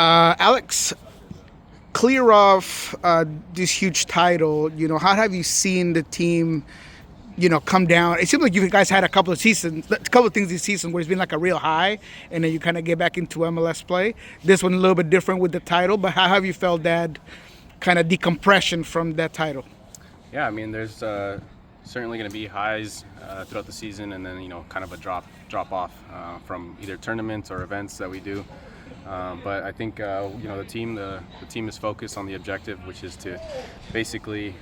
Alex, clear off this huge title. How have you seen the team? Come down. It seems like you guys had a couple of things this season where it's been like a real high, and then you kind of get back into MLS play. This one a little bit different with the title, but how have you felt that kind of decompression from that title? Yeah, I mean, there's certainly going to be highs throughout the season, and then kind of a drop off from either tournaments or events that we do. But I think the team is focused on the objective, which is to basically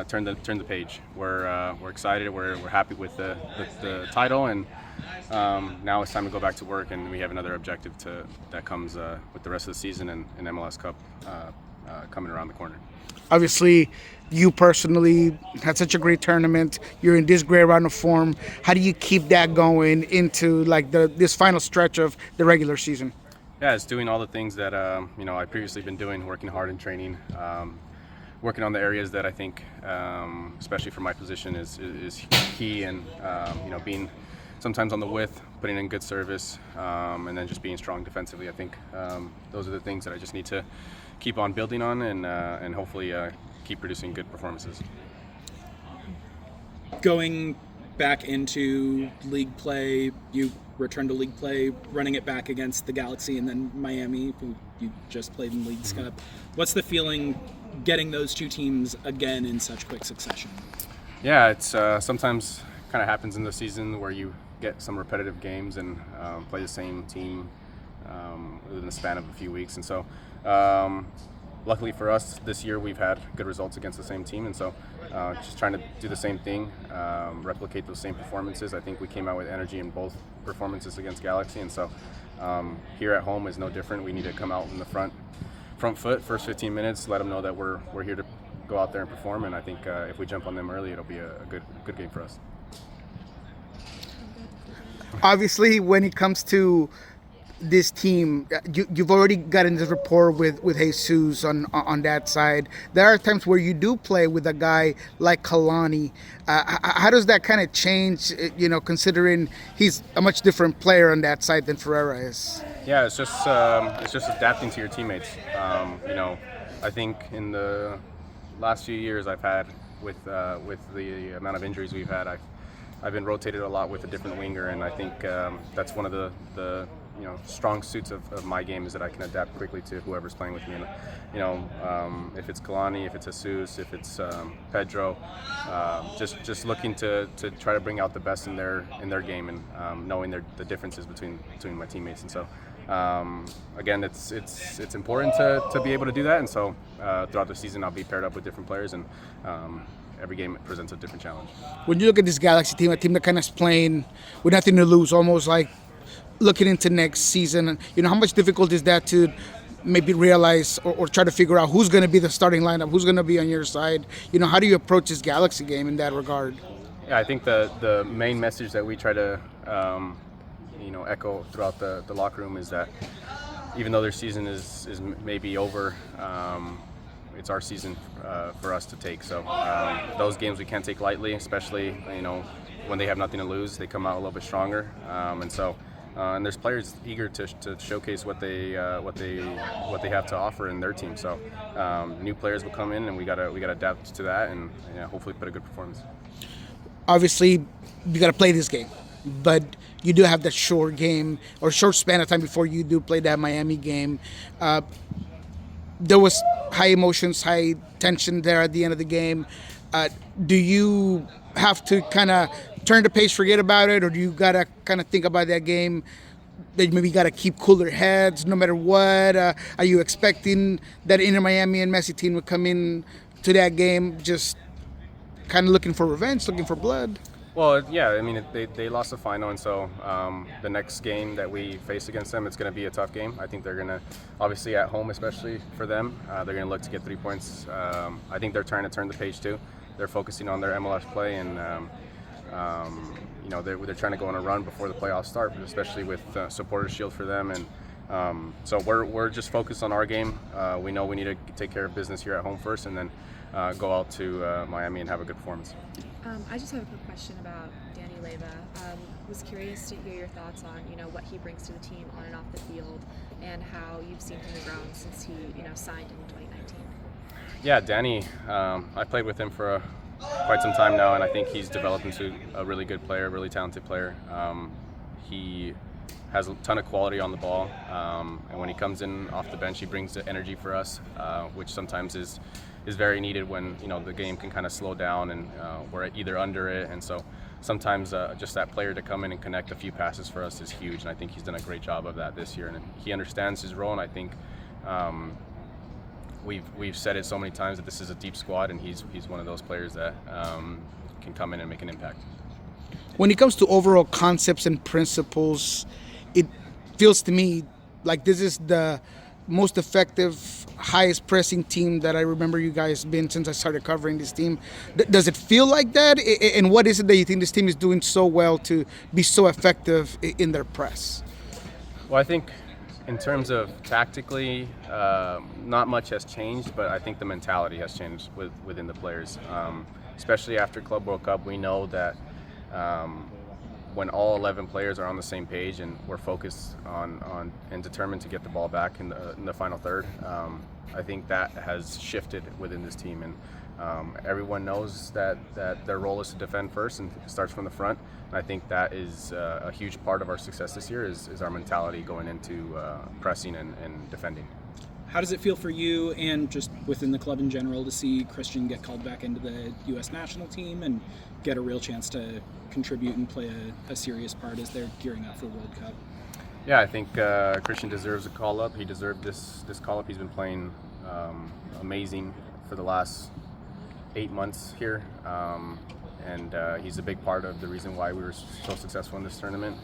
turn the page. We're excited. We're happy with the title, and now it's time to go back to work. And we have another objective that comes with the rest of the season and MLS Cup coming around the corner. Obviously, you personally had such a great tournament. You're in this great run of form. How do you keep that going into this final stretch of the regular season? Yeah, it's doing all the things that I previously been doing, working hard in training, working on the areas that I think, especially for my position, is key, and being sometimes on the width, putting in good service, and then just being strong defensively. I think those are the things that I just need to keep on building on, and hopefully keep producing good performances. Going back into league play, you return to league play, running it back against the Galaxy and then Miami, who you just played in Leagues Cup. What's the feeling getting those two teams again in such quick succession? Yeah, it's sometimes kind of happens in the season where you get some repetitive games and play the same team within the span of a few weeks. And so luckily for us this year, we've had good results against the same team. And so just trying to do the same thing, replicate those same performances. I think we came out with energy in both performances against Galaxy. And so here at home is no different. We need to come out in the front foot, first 15 minutes, let them know that we're here to go out there and perform. And I think if we jump on them early, it'll be a good game for us. Obviously, when it comes to this team, you've already gotten this rapport with Jesus on that side. There are times where you do play with a guy like Kalani. How does that kind of change, considering he's a much different player on that side than Ferreira is? Yeah, it's just adapting to your teammates. I think in the last few years I've had with the amount of injuries we've had, I've been rotated a lot with a different winger, and I think that's one of the strong suits of my game is that I can adapt quickly to whoever's playing with me. And if it's Kalani, if it's Jesus, if it's Pedro, just looking to try to bring out the best in their game, and knowing the differences between my teammates. And so again, it's important to be able to do that. And so throughout the season, I'll be paired up with different players, and every game presents a different challenge. When you look at this Galaxy team, a team that kind of is playing with nothing to lose, almost like looking into next season, how much difficult is that to maybe realize or try to figure out who's going to be the starting lineup, who's going to be on your side? How do you approach this Galaxy game in that regard? Yeah, I think the main message that we try to echo throughout the locker room is that even though their season is maybe over, it's our season for us to take. So those games we can't take lightly, especially when they have nothing to lose. They come out a little bit stronger, and there's players eager to showcase what they have to offer in their team. So new players will come in, and we gotta adapt to that, and hopefully put a good performance. Obviously, you gotta play this game, but you do have that short game or short span of time before you do play that Miami game. There was high emotions, high tension there at the end of the game. Do you have to kind of turn the page, forget about it, or do you gotta kind of think about that game? That maybe gotta keep cooler heads no matter what. Are you expecting that Inter Miami and Messi team would come in to that game just kind of looking for revenge, looking for blood? Well, yeah, I mean, they lost the final, and so the next game that we face against them, it's going to be a tough game. I think they're going to, obviously at home, especially for them, they're going to look to get 3 points. I think they're trying to turn the page too. They're focusing on their MLS play, and they're trying to go on a run before the playoffs start, especially with Supporters Shield for them, and So we're just focused on our game. We know we need to take care of business here at home first, and then go out to Miami and have a good performance. I just have a quick question about Danny Leyva. Was curious to hear your thoughts on what he brings to the team on and off the field, and how you've seen him around since he signed in 2019. Yeah, Danny. I played with him for quite some time now, and I think he's developed into a really good player, really talented player. He has a ton of quality on the ball, and when he comes in off the bench, he brings the energy for us, which sometimes is very needed when the game can kind of slow down and we're either under it. And so sometimes just that player to come in and connect a few passes for us is huge, and I think he's done a great job of that this year. And he understands his role, and I think we've said it so many times that this is a deep squad, and he's one of those players that can come in and make an impact. When it comes to overall concepts and principles, it feels to me like this is the most effective, highest pressing team that I remember you guys been since I started covering this team. Does it feel like that? And what is it that you think this team is doing so well to be so effective in their press? Well, I think in terms of tactically, not much has changed, but I think the mentality has changed within the players. Especially after Club World Cup, we know that when all 11 players are on the same page and we're focused on and determined to get the ball back in the final third, I think that has shifted within this team, and everyone knows that their role is to defend first and starts from the front. And I think that is a huge part of our success this year is our mentality going into pressing and defending. How does it feel for you and just within the club in general to see Christian get called back into the U.S. national team and get a real chance to contribute and play a serious part as they're gearing up for World Cup? Yeah, I think Christian deserves a call-up. He deserved this call-up. He's been playing amazing for the last 8 months here, and he's a big part of the reason why we were so successful in this tournament.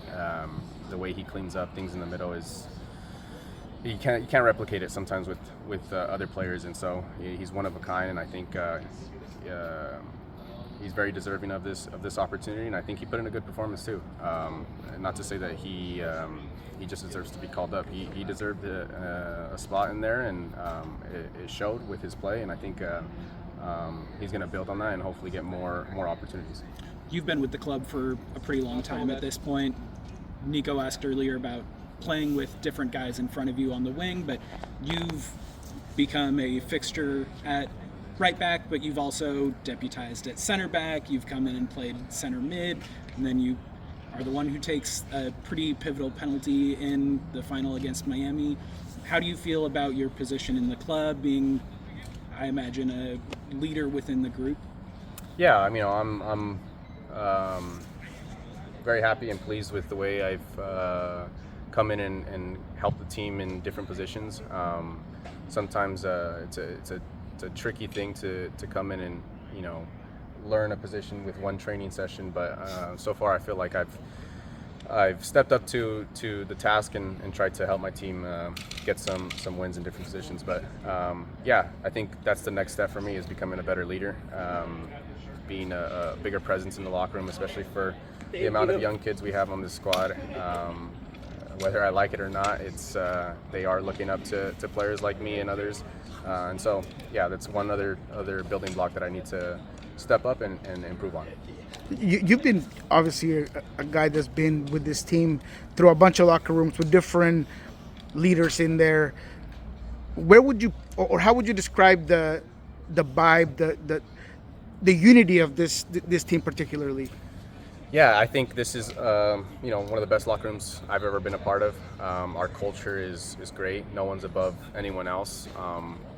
The way he cleans up things in the middle is you can't replicate it sometimes with other players, and so he's one of a kind. And I think he's very deserving of this opportunity, and I think he put in a good performance too. Not to say that he just deserves to be called up. He deserved a spot in there, and it showed with his play. And I think he's going to build on that and hopefully get more opportunities. You've been with the club for a pretty long time at this point. Nico asked earlier about playing with different guys in front of you on the wing, but you've become a fixture at right back, but you've also deputized at center back. You've come in and played center mid, and then you are the one who takes a pretty pivotal penalty in the final against Miami. How do you feel about your position in the club, being, I imagine, a leader within the group? Yeah, I'm very happy and pleased with the way I've come in and helped the team in different positions. Sometimes it's a tricky thing to come in and learn a position with one training session, but so far I feel like I've stepped up to the task and tried to help my team get some wins in different positions. But yeah, I think that's the next step for me, is becoming a better leader, being a bigger presence in the locker room, especially for the amount of young kids we have on this squad. Whether I like it or not, it's they are looking up to players like me and others, and so yeah, that's one other building block that I need to step up and improve on. You've been obviously a guy that's been with this team through a bunch of locker rooms with different leaders in there. Where would you, or how would you describe the vibe, the unity of this team particularly? Yeah, I think this is one of the best locker rooms I've ever been a part of. Our culture is great. No one's above anyone else.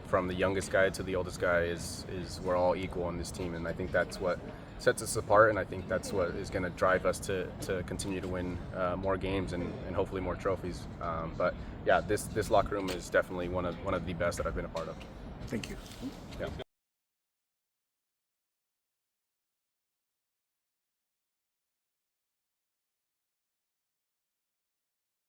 From the youngest guy to the oldest guy is we're all equal in this team, and I think that's what sets us apart, and I think that's what is going to drive us to continue to win more games and hopefully more trophies. But yeah, this locker room is definitely one of the best that I've been a part of. Thank you. Yeah.